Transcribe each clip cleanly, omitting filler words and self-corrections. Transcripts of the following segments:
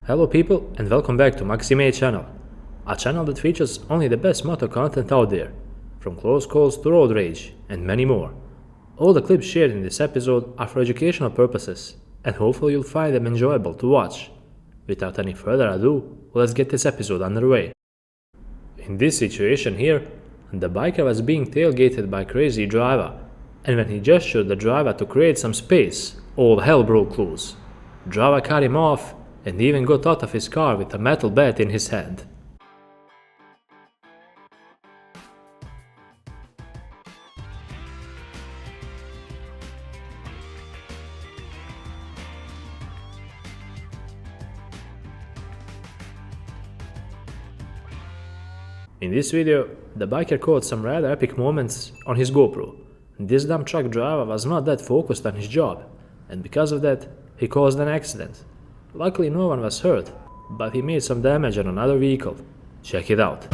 Hello people and welcome back to Maxi channel, a channel that features only the best moto content out there, from close calls to road rage and many more. All the clips shared in this episode are for educational purposes and hopefully you'll find them enjoyable to watch. Without any further ado, let's get this episode underway. In this situation here, the biker was being tailgated by a crazy driver, and when he gestured the driver to create some space, all hell broke loose. Driver cut him off and even got out of his car with a metal bat in his hand. In this video, the biker caught some rather epic moments on his GoPro. This dumb truck driver was not that focused on his job, and because of that, he caused an accident. Luckily no one was hurt, but he made some damage on another vehicle. Check it out.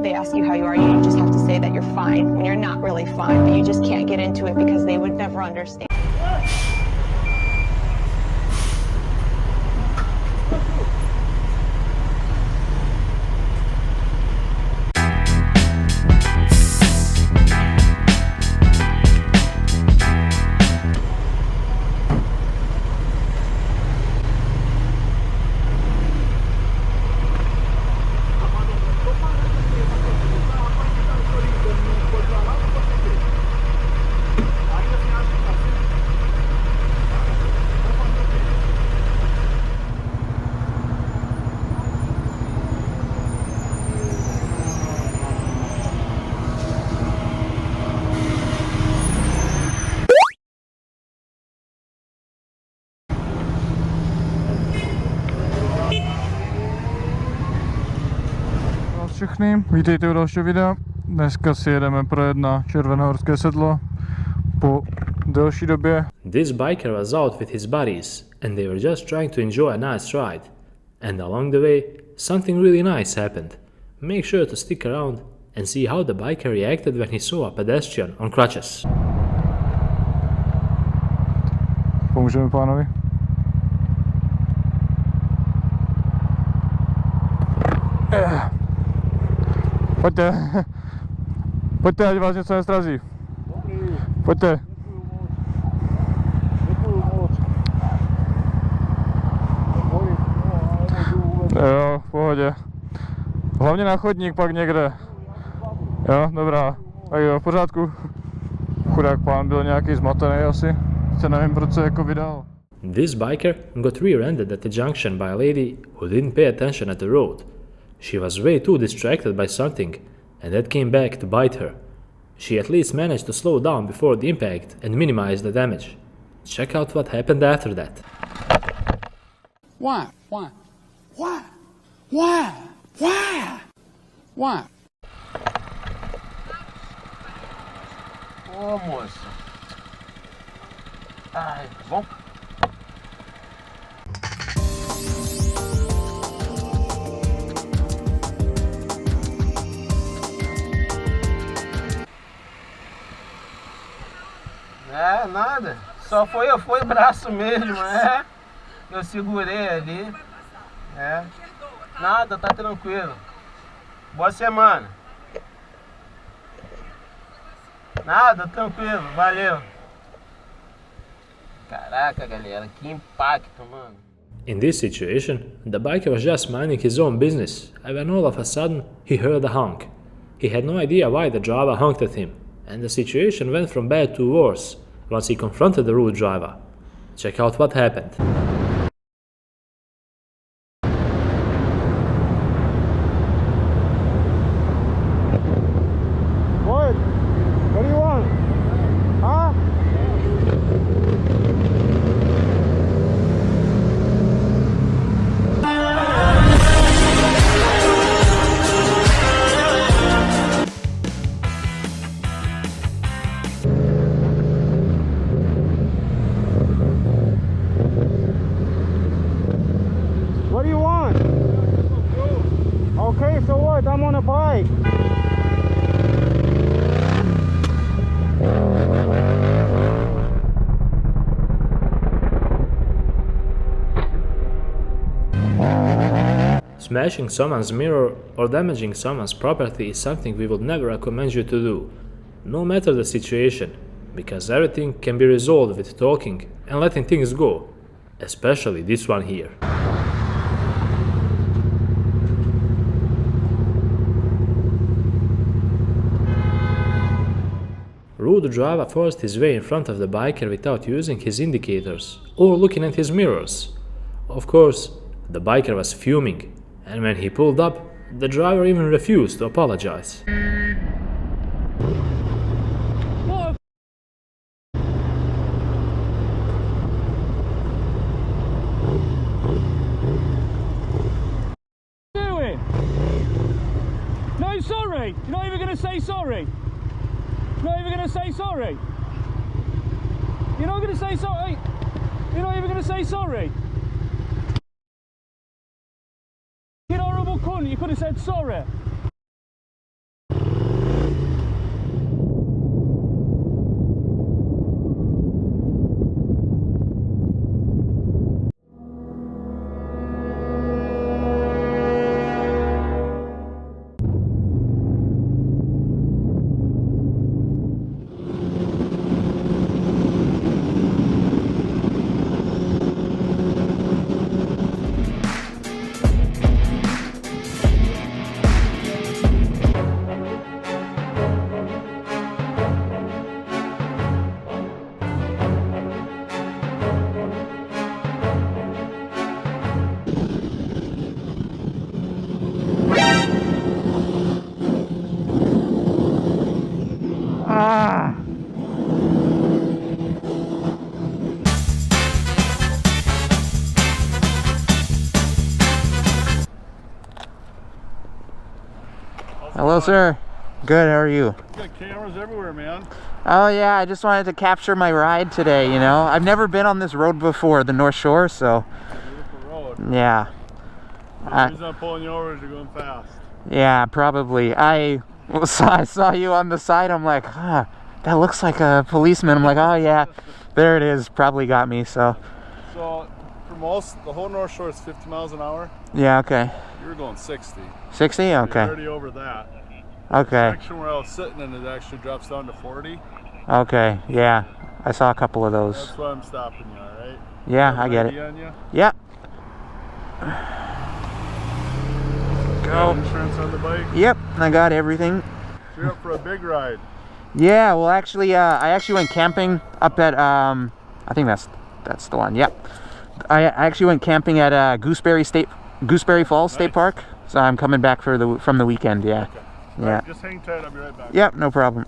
They ask you how you are, you just have to say that you're fine when you're not really fine, but you just can't get into it because they would never understand. Všechny, vítejte u dalšího videa. Dneska si jedeme projet na červenohorské sedlo po delší době. This biker was out with his buddies and they were just trying to enjoy a nice ride. And along the way, something really nice happened. Make sure to stick around and see how the biker reacted when he saw a pedestrian on crutches. Pomůžeme pánovi. Pojďte, pojďte, ať vás něco nestrazí. Pojďte. Jo, v pohodě. Hlavně na chodník pak někde. Jo, dobrá. Tak jo, v pořádku. Chudák pán byl nějaký zmatený asi. Se nevím, proč se jako vydal. This biker got rear-ended at the junction by a lady who didn't pay attention at the road. She was way too distracted by something, and that came back to bite her. She at least managed to slow down before the impact and minimize the damage. Check out what happened after that. Why? Why? Why? Why? Why? Why? Ô, moça. Ai, bom. É, nada. Só foi o braço mesmo, é. Eu segurei ali. É. Nada, tá tranquilo. Boa semana. Nada, tranquilo, valeu. Caraca, galera, que impacto, mano. In this situation, the biker was just minding his own business, and when all of a sudden he heard a honk. He had no idea why the driver honked at him, and the situation went from bad to worse once he confronted the rude driver. Check out what happened. What? What do you want? Huh? Okay, so what? I'm on a bike. Smashing someone's mirror or damaging someone's property is something we would never recommend you to do, no matter the situation, because everything can be resolved with talking and letting things go, especially this one here. Rude driver forced his way in front of the biker without using his indicators or looking at his mirrors. Of course, the biker was fuming, and when he pulled up, the driver even refused to apologize. What doing? No, sorry. You're not even going to say sorry. Not even going to say sorry. You're not going to say sorry. You're not even going to say sorry. You horrible cunt. You could have said sorry. Hello, sir. Good, how are you? Got cameras everywhere, man. Oh yeah, I just wanted to capture my ride today, you know. I've never been on this road before, the North Shore, so Beautiful road. yeah. The reason I'm pulling you over is you're going fast. Yeah, probably. I saw you on the side, I'm like, huh, that looks like a policeman. I'm like, oh yeah, there it is, probably got me, so. So, for most, the whole North Shore is 50 miles an hour. Yeah, okay. You were going 60. 60? You're Okay. already over that. Okay. The section where I was sitting in, it actually drops down to 40. Okay, yeah. I saw a couple of those. That's why I'm stopping you, alright? Yeah, I get it. On you? Yeah. Go. Insurance on the bike? Yep, I got everything. So you're up for a big ride. Yeah, well actually, I actually went camping up at, I think that's the one, yep. I actually went camping at Gooseberry Falls State Park, so I'm coming back from the weekend, yeah. Okay. Yeah. Right, just hang tight, I'll be right back. Yep, no problem.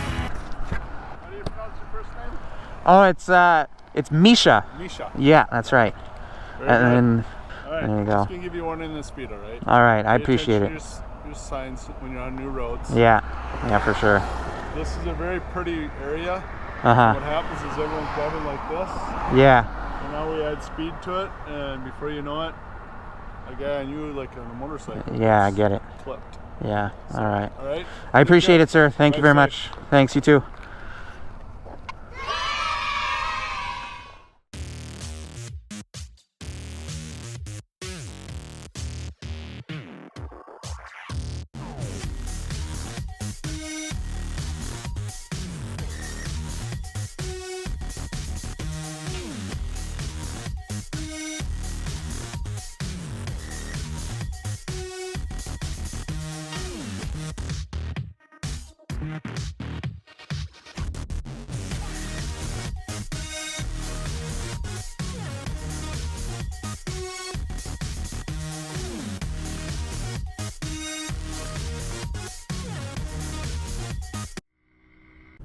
How do you pronounce your first name? Oh, it's Mischa. Mischa. Yeah, that's right. Very And good. then, Alright, there you I'm go. just going to give you one in the speed, alright? Alright, I Pay appreciate it. attention to your signs when you're on new roads. Yeah, for sure. This is a very pretty area. Uh-huh. What happens is everyone's driving like this, Yeah, and now we add speed to it, and before you know it, a guy on you like on a motorcycle. yeah, I gets get it. Clipped. Yeah, alright. Alright? I appreciate it, sir. Thank you very Drive much. Thanks, you too.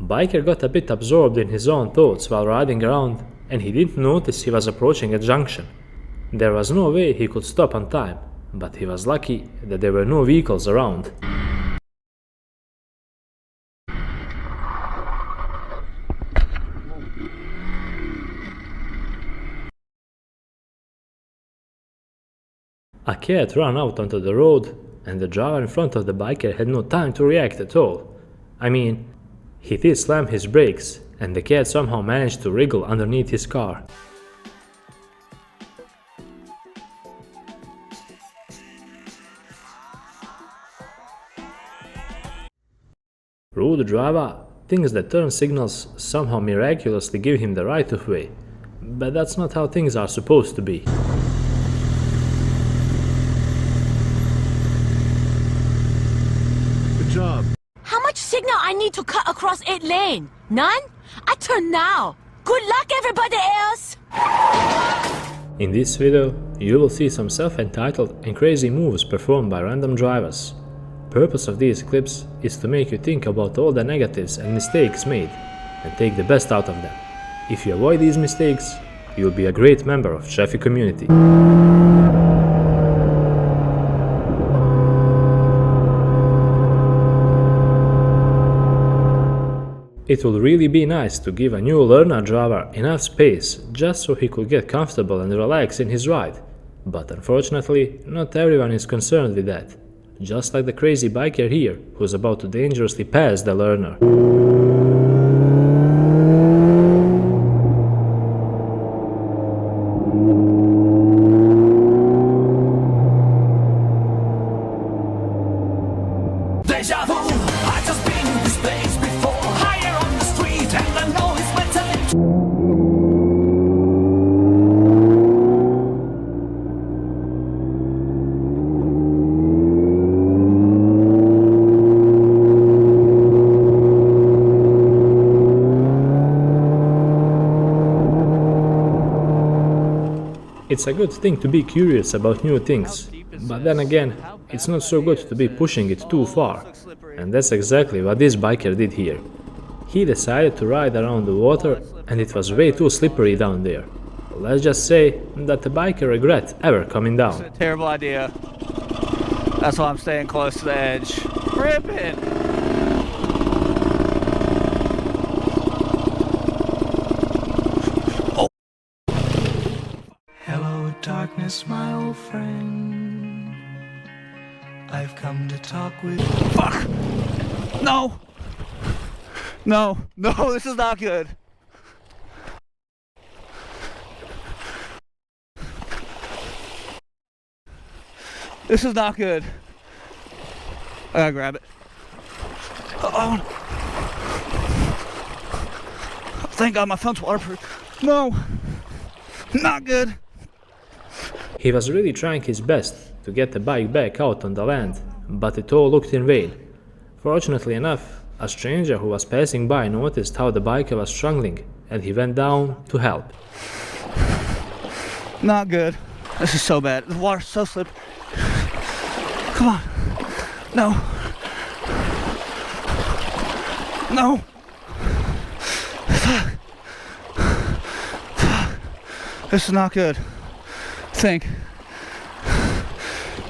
Biker got a bit absorbed in his own thoughts while riding around, and he didn't notice he was approaching a junction. There was no way he could stop on time, but he was lucky that there were no vehicles around. A cat ran out onto the road, and the driver in front of the biker had no time to react at all. I mean, he did slam his brakes, and the cat somehow managed to wriggle underneath his car. Rude driver thinks that turn signals somehow miraculously give him the right of way, but that's not how things are supposed to be. Good job. How much signal I need to cut across 8 lane? None? I turn now. Good luck, everybody else! In this video, you will see some self-entitled and crazy moves performed by random drivers. Purpose of these clips is to make you think about all the negatives and mistakes made and take the best out of them. If you avoid these mistakes, you'll be a great member of traffic community. It would really be nice to give a new learner driver enough space just so he could get comfortable and relax in his ride. But unfortunately, not everyone is concerned with that. Just like the crazy biker here, who's about to dangerously pass the learner. Deja vu, I just been in this place before. Higher on the street and I know it's mentally. It's a good thing to be curious about new things, but then again, it's not so good to be pushing it too far, and that's exactly what this biker did here. He decided to ride around the water, and it was way too slippery down there. Let's just say that the biker regrets ever coming down. It's a terrible idea. That's why I'm staying close to the edge. Ripping! Hello, darkness, my old friend. I've come to talk with. Fuck! No! No, no, this is not good. This is not good. I gotta grab it. Oh! Thank God my phone's waterproof. No! Not good. He was really trying his best to get the bike back out on the land, but it all looked in vain. Fortunately enough, a stranger who was passing by noticed how the biker was struggling, and he went down to help. Not good. This is so bad. The water's so slippery. Come on. No. No. Fuck. Fuck. This is not good. Think.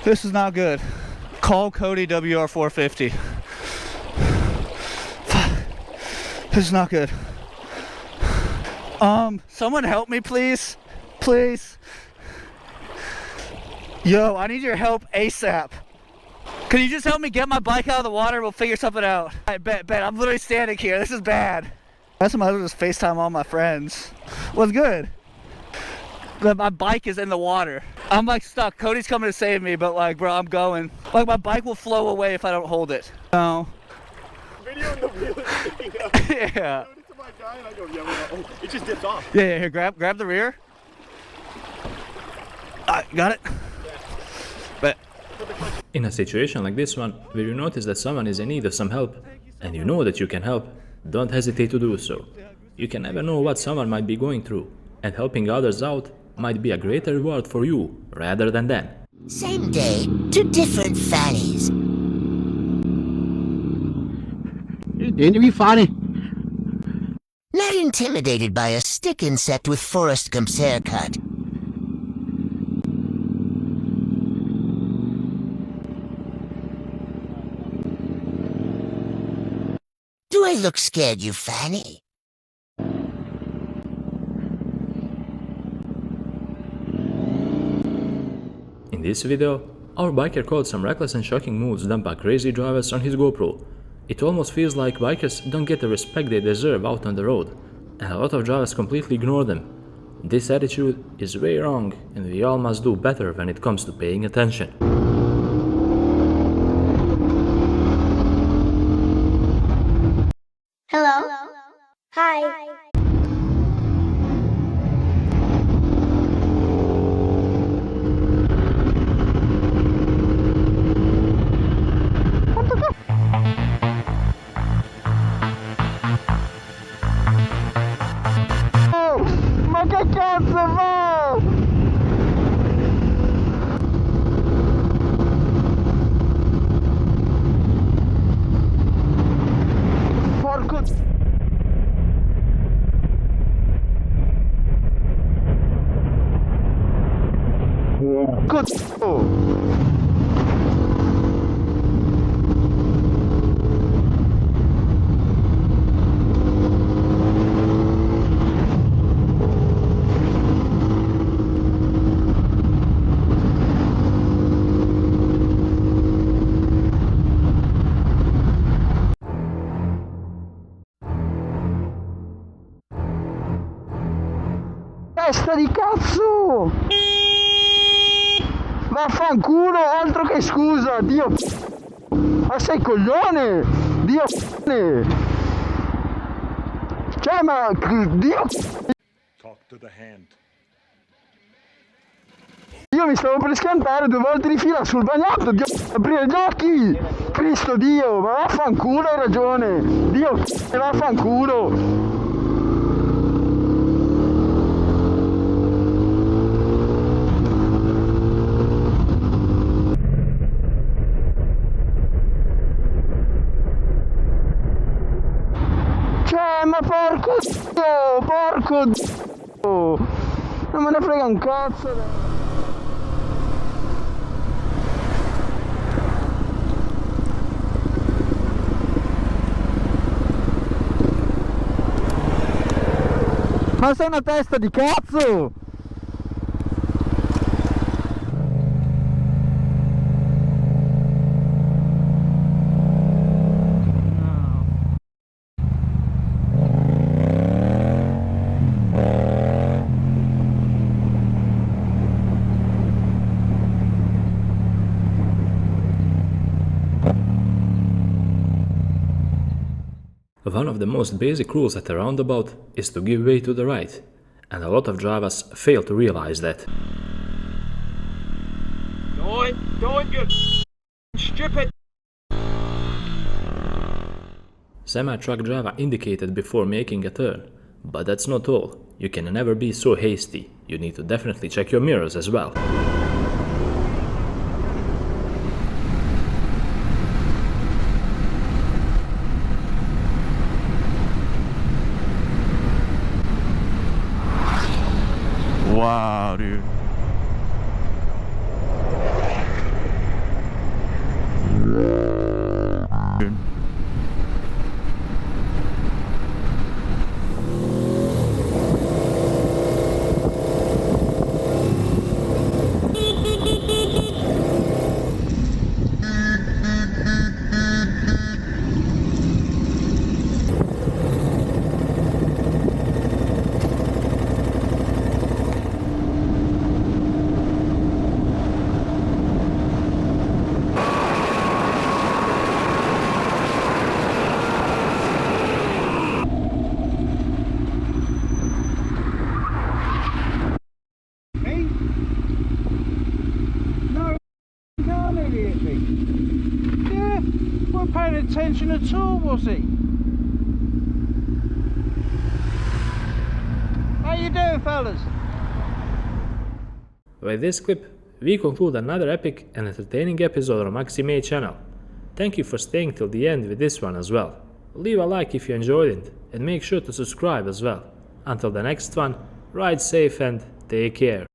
This is not good. Call Cody WR450. Fuck. This is not good. Someone help me, please. Please. Yo, I need your help ASAP. Can you just help me get my bike out of the water? We'll figure something out. I bet. I'm literally standing here. This is bad. That's why I just FaceTime all my friends. What's good? My bike is in the water. I'm like stuck. Cody's coming to save me, but like, bro, I'm going. Like, my bike will flow away if I don't hold it. No. Video in the wheel is sticking out. Yeah. I showed it to my guy and I go, yeah, oh, it just dipped off. Yeah, here, grab the rear. Got it? But In a situation like this one, where you notice that someone is in need of some help, and you know that you can help, don't hesitate to do so. You can never know what someone might be going through, and helping others out might be a greater reward for you, rather than them. Same day, two different fannies. Didn't be funny. Not intimidated by a stick insect with Forrest Gump's haircut. Do I look scared, you fanny? In this video, our biker caught some reckless and shocking moves done by crazy drivers on his GoPro. It almost feels like bikers don't get the respect they deserve out on the road, and a lot of drivers completely ignore them. This attitude is way wrong, and we all must do better when it comes to paying attention. Hello? Hi. Ma che cazzo fa? Porco... Cazzo! Testa di cazzo! Vaffanculo, altro che scusa, Dio! Ma sei coglione! Dio! Cioè, ma... Dio! Talk to the hand. Io mi stavo per scantare 2 volte di fila sul bagnato, Dio! Aprire gli occhi! Cristo Dio! Ma vaffanculo, hai ragione! Dio! Vaffanculo! Ma porco Dio, porco Dio, non me ne frega un cazzo. Ma sei una testa di cazzo! One of the most basic rules at a roundabout is to give way to the right, and a lot of drivers fail to realize that. Go on, you stupid! Semi-truck driver indicated before making a turn, but that's not all. You can never be so hasty. You need to definitely check your mirrors as well. Wow, dude. Attention at all, was he? How you doing, fellas? With this clip, we conclude another epic and entertaining episode on Maxi channel. Thank you for staying till the end with this one as well. Leave a like if you enjoyed it, and make sure to subscribe as well. Until the next one, ride safe and take care.